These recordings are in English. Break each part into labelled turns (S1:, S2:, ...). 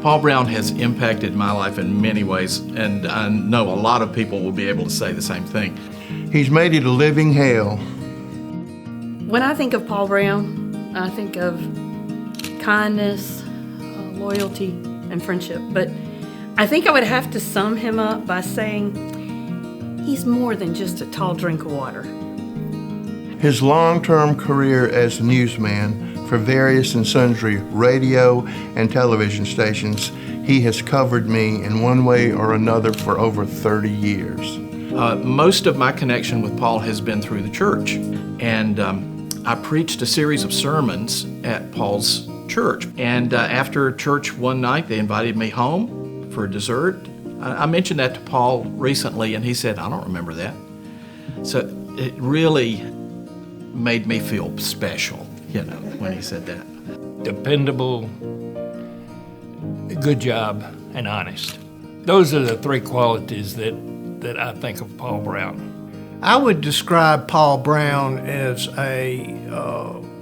S1: Paul Brown has impacted my life in many ways, and I know a lot of people will be able to say the same thing.
S2: He's made it a living hell.
S3: When I think of Paul Brown, I think of kindness, loyalty, and friendship. But I think I would have to sum him up by saying he's more than just a tall drink of water.
S2: His long-term career as newsman for various and sundry radio and television stations, he has covered me in one way or another for over 30 years.
S1: Most of my connection with Paul has been through the church, and I preached a series of sermons at Paul's church. And after church one night, they invited me home for dessert. I mentioned that to Paul recently, and he said, "I don't remember that." So it really made me feel special, when he said that.
S4: Dependable, good job, and honest. Those are the three qualities that I think of Paul Brown.
S5: I would describe Paul Brown as a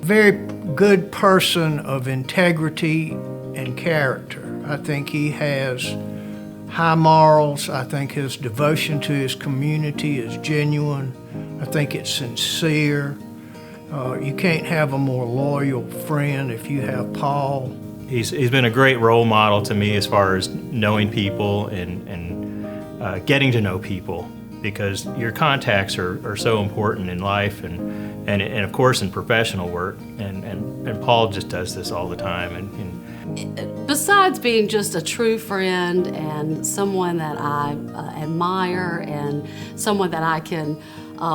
S5: very good person of integrity and character. I think he has high morals. I think his devotion to his community is genuine. I think it's sincere. You can't have a more loyal friend if you have Paul.
S6: He's been a great role model to me as far as knowing people and getting to know people, because your contacts are so important in life and of course in professional work, and Paul just does this all the time. And
S7: besides being just a true friend and someone that I admire and someone that I can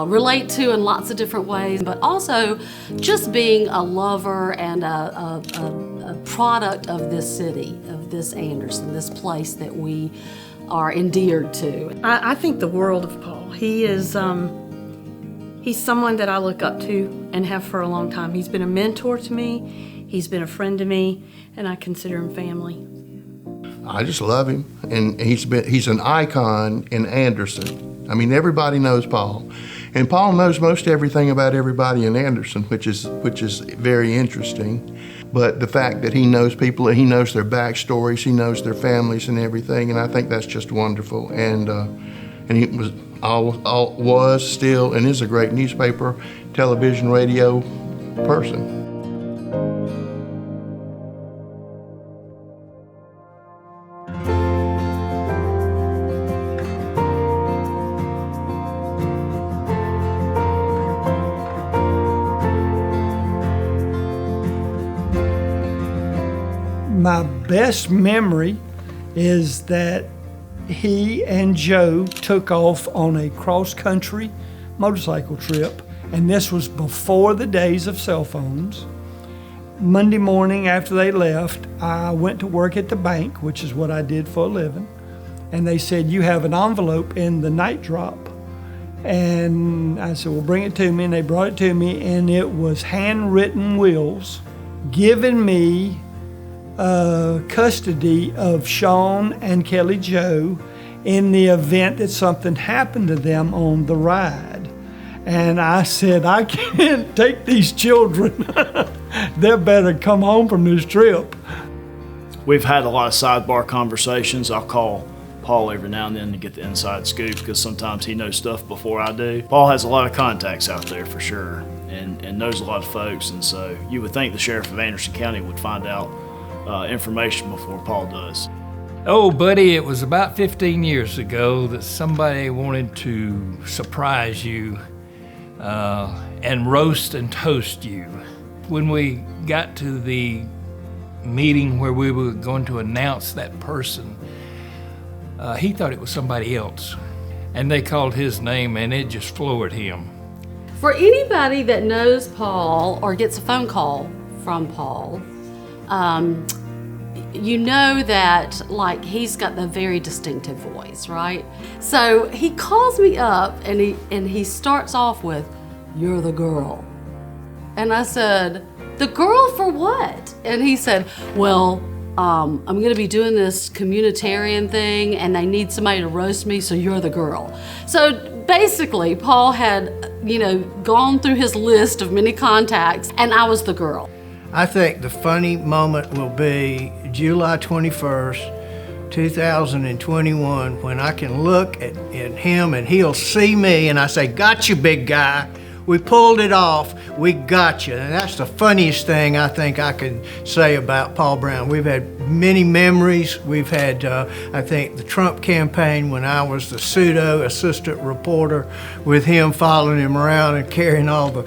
S7: relate to in lots of different ways, but also just being a lover and a product of this city, of this Anderson, this place that we are endeared to.
S3: I think the world of Paul. He is he's someone that I look up to and have for a long time. He's been a mentor to me, he's been a friend to me, and I consider him family.
S2: I just love him, and he's an icon in Anderson. I mean, everybody knows Paul, and Paul knows most everything about everybody in Anderson, which is very interesting. But the fact that he knows people, he knows their backstories, he knows their families and everything, and I think that's just wonderful. And he was still and is a great newspaper, television, radio person.
S8: My best memory is that he and Joe took off on a cross-country motorcycle trip, and this was before the days of cell phones. Monday morning after they left, I went to work at the bank, which is what I did for a living, and they said, "You have an envelope in the night drop." And I said, "Well, bring it to me," and they brought it to me, and it was handwritten wills giving me custody of Sean and Kelly Jo in the event that something happened to them on the ride. And I said, "I can't take these children. They better come home from this trip."
S9: We've had a lot of sidebar conversations. I'll call Paul every now and then to get the inside scoop, because sometimes he knows stuff before I do. Paul has a lot of contacts out there for sure, and knows a lot of folks, and so you would think the sheriff of Anderson County would find out information before Paul does.
S4: Oh, buddy, it was about 15 years ago that somebody wanted to surprise you and roast and toast you. When we got to the meeting where we were going to announce that person, he thought it was somebody else, and they called his name, and it just floored him.
S7: For anybody that knows Paul or gets a phone call from Paul, you know that he's got the very distinctive voice, right? So he calls me up and he starts off with, "You're the girl." And I said, "The girl for what?" And he said, "Well, I'm gonna be doing this communitarian thing and they need somebody to roast me, so you're the girl." So basically, Paul had, gone through his list of many contacts, and I was the girl.
S5: I think the funny moment will be July 21st, 2021, when I can look at him and he'll see me and I say, "Got you, big guy. We pulled it off. We got you." And that's the funniest thing I think I can say about Paul Brown. We've had many memories. We've had, I think, the Trump campaign when I was the pseudo assistant reporter with him following him around and carrying all the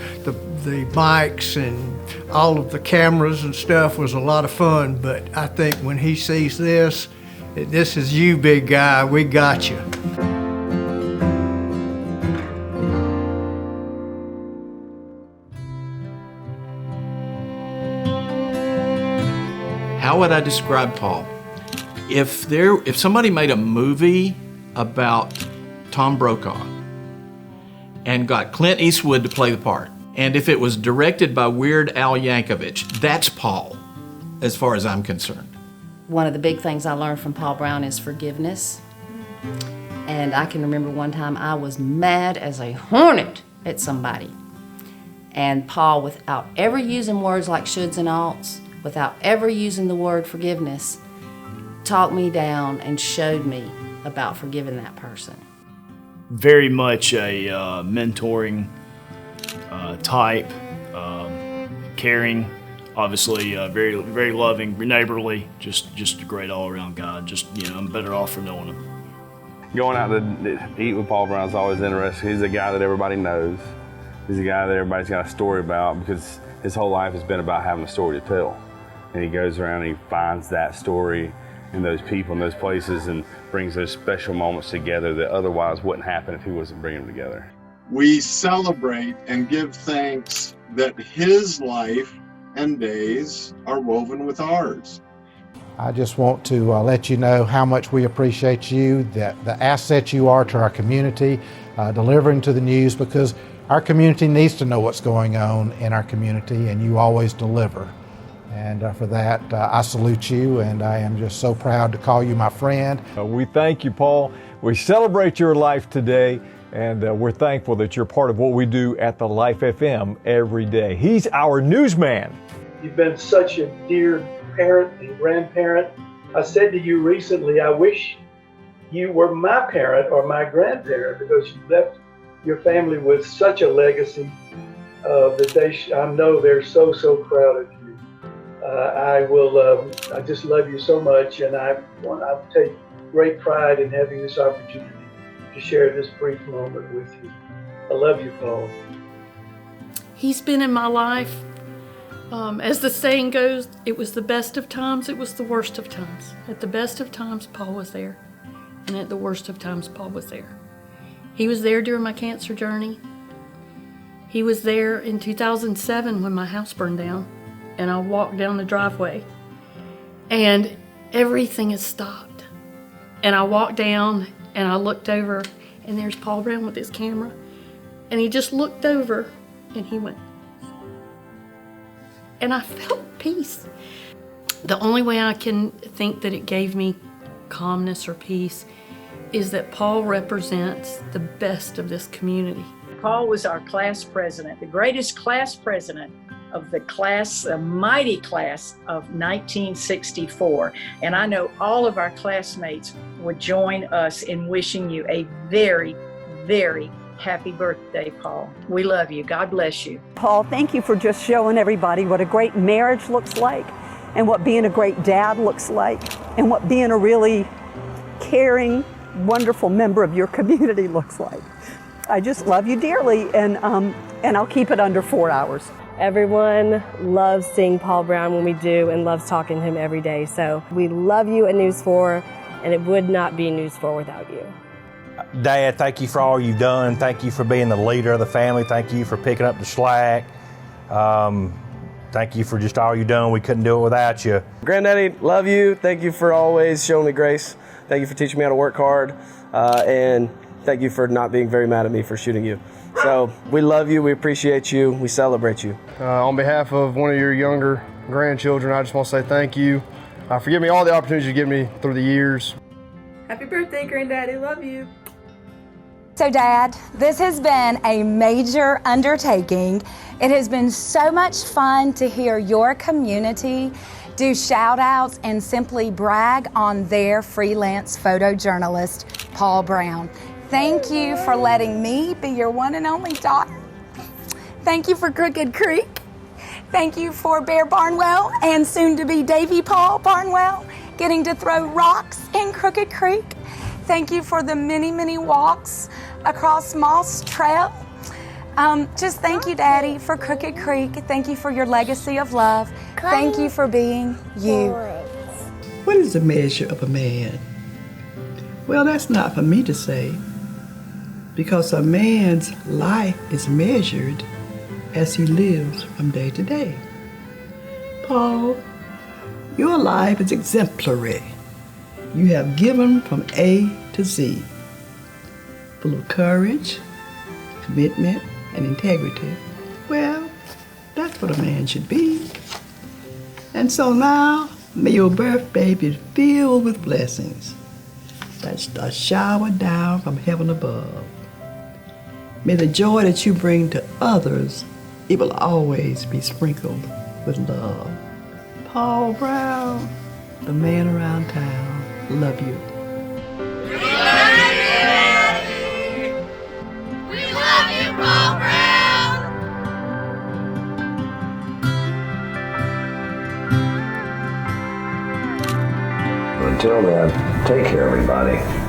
S5: mics and all of the cameras and stuff was a lot of fun. But I think when he sees this is you, big guy. We got you.
S1: How would I describe Paul? If somebody made a movie about Tom Brokaw and got Clint Eastwood to play the part, and if it was directed by Weird Al Yankovic, that's Paul, as far as I'm concerned.
S10: One of the big things I learned from Paul Brown is forgiveness. And I can remember one time I was mad as a hornet at somebody. And Paul, without ever using words like shoulds and oughts, without ever using the word forgiveness, talked me down and showed me about forgiving that person.
S9: Very much a mentoring type, caring, obviously very, very loving, neighborly, just a great all-around guy. Just, I'm better off for knowing him.
S11: Going out to eat with Paul Brown is always interesting. He's a guy that everybody knows. He's a guy that everybody's got a story about because his whole life has been about having a story to tell. And he goes around and he finds that story in those people in those places and brings those special moments together that otherwise wouldn't happen if he wasn't bringing them together.
S12: We celebrate and give thanks that his life and days are woven with ours.
S13: I just want to let you know how much we appreciate you, the asset you are to our community, delivering to the news, because our community needs to know what's going on in our community, and you always deliver. And for that, I salute you, and I am just so proud to call you my friend.
S14: We thank you, Paul. We celebrate your life today, and we're thankful that you're part of what we do at the Life FM every day. He's our newsman.
S8: You've been such a dear parent and grandparent. I said to you recently, I wish you were my parent or my grandparent, because you left your family with such a legacy that I know they're so proud of you. I just love you so much, and I take great pride in having this opportunity to share this brief moment with you. I love you, Paul.
S3: He's been in my life. As the saying goes, it was the best of times, it was the worst of times. At the best of times, Paul was there. And at the worst of times, Paul was there. He was there during my cancer journey. He was there in 2007 when my house burned down and I walked down the driveway and everything had stopped. And I walked down and I looked over and there's Paul Brown with his camera. And he just looked over and he went, and I felt peace. The only way I can think that it gave me calmness or peace is that Paul represents the best of this community.
S15: Paul was our class president, the greatest class president of the class, the mighty class of 1964. And I know all of our classmates would join us in wishing you a very, very happy birthday, Paul. We love you. God bless you.
S16: Paul, thank you for just showing everybody what a great marriage looks like and what being a great dad looks like and what being a really caring, wonderful member of your community looks like. I just love you dearly, and I'll keep it under 4 hours.
S17: Everyone loves seeing Paul Brown when we do and loves talking to him every day. So we love you at News 4, and it would not be News 4 without you.
S18: Dad, thank you for all you've done. Thank you for being the leader of the family. Thank you for picking up the slack. Thank you for just all you've done. We couldn't do it without you.
S19: Granddaddy, love you. Thank you for always showing me grace. Thank you for teaching me how to work hard. And thank you for not being very mad at me for shooting you. So we love you. We appreciate you. We celebrate you.
S20: On behalf of one of your younger grandchildren, I just want to say thank you. Forgive me all the opportunities you give me through the years.
S21: Happy birthday, Granddaddy. Love you. So, Dad, this has been a major undertaking. It has been so much fun to hear your community do shout outs and simply brag on their freelance photojournalist, Paul Brown. Thank you for letting me be your one and only daughter. Thank you for Crooked Creek. Thank you for Bear Barnwell and soon to be Davy Paul Barnwell getting to throw rocks in Crooked Creek. Thank you for the many, many walks across Moss Trail. Just thank you, Daddy, for Crooked Creek. Thank you for your legacy of love. Thank you for being you.
S22: What is the measure of a man? Well, that's not for me to say, because a man's life is measured as he lives from day to day. Paul, your life is exemplary. You have given from A to Z, full of courage, commitment, and integrity. Well, that's what a man should be. And so now, may your birthday be filled with blessings that's a shower down from heaven above. May the joy that you bring to others, it will always be sprinkled with love. Paul Brown, the man around town, love you.
S23: We love you, Daddy. We love you, Paul Brown.
S24: Until then, take care, everybody.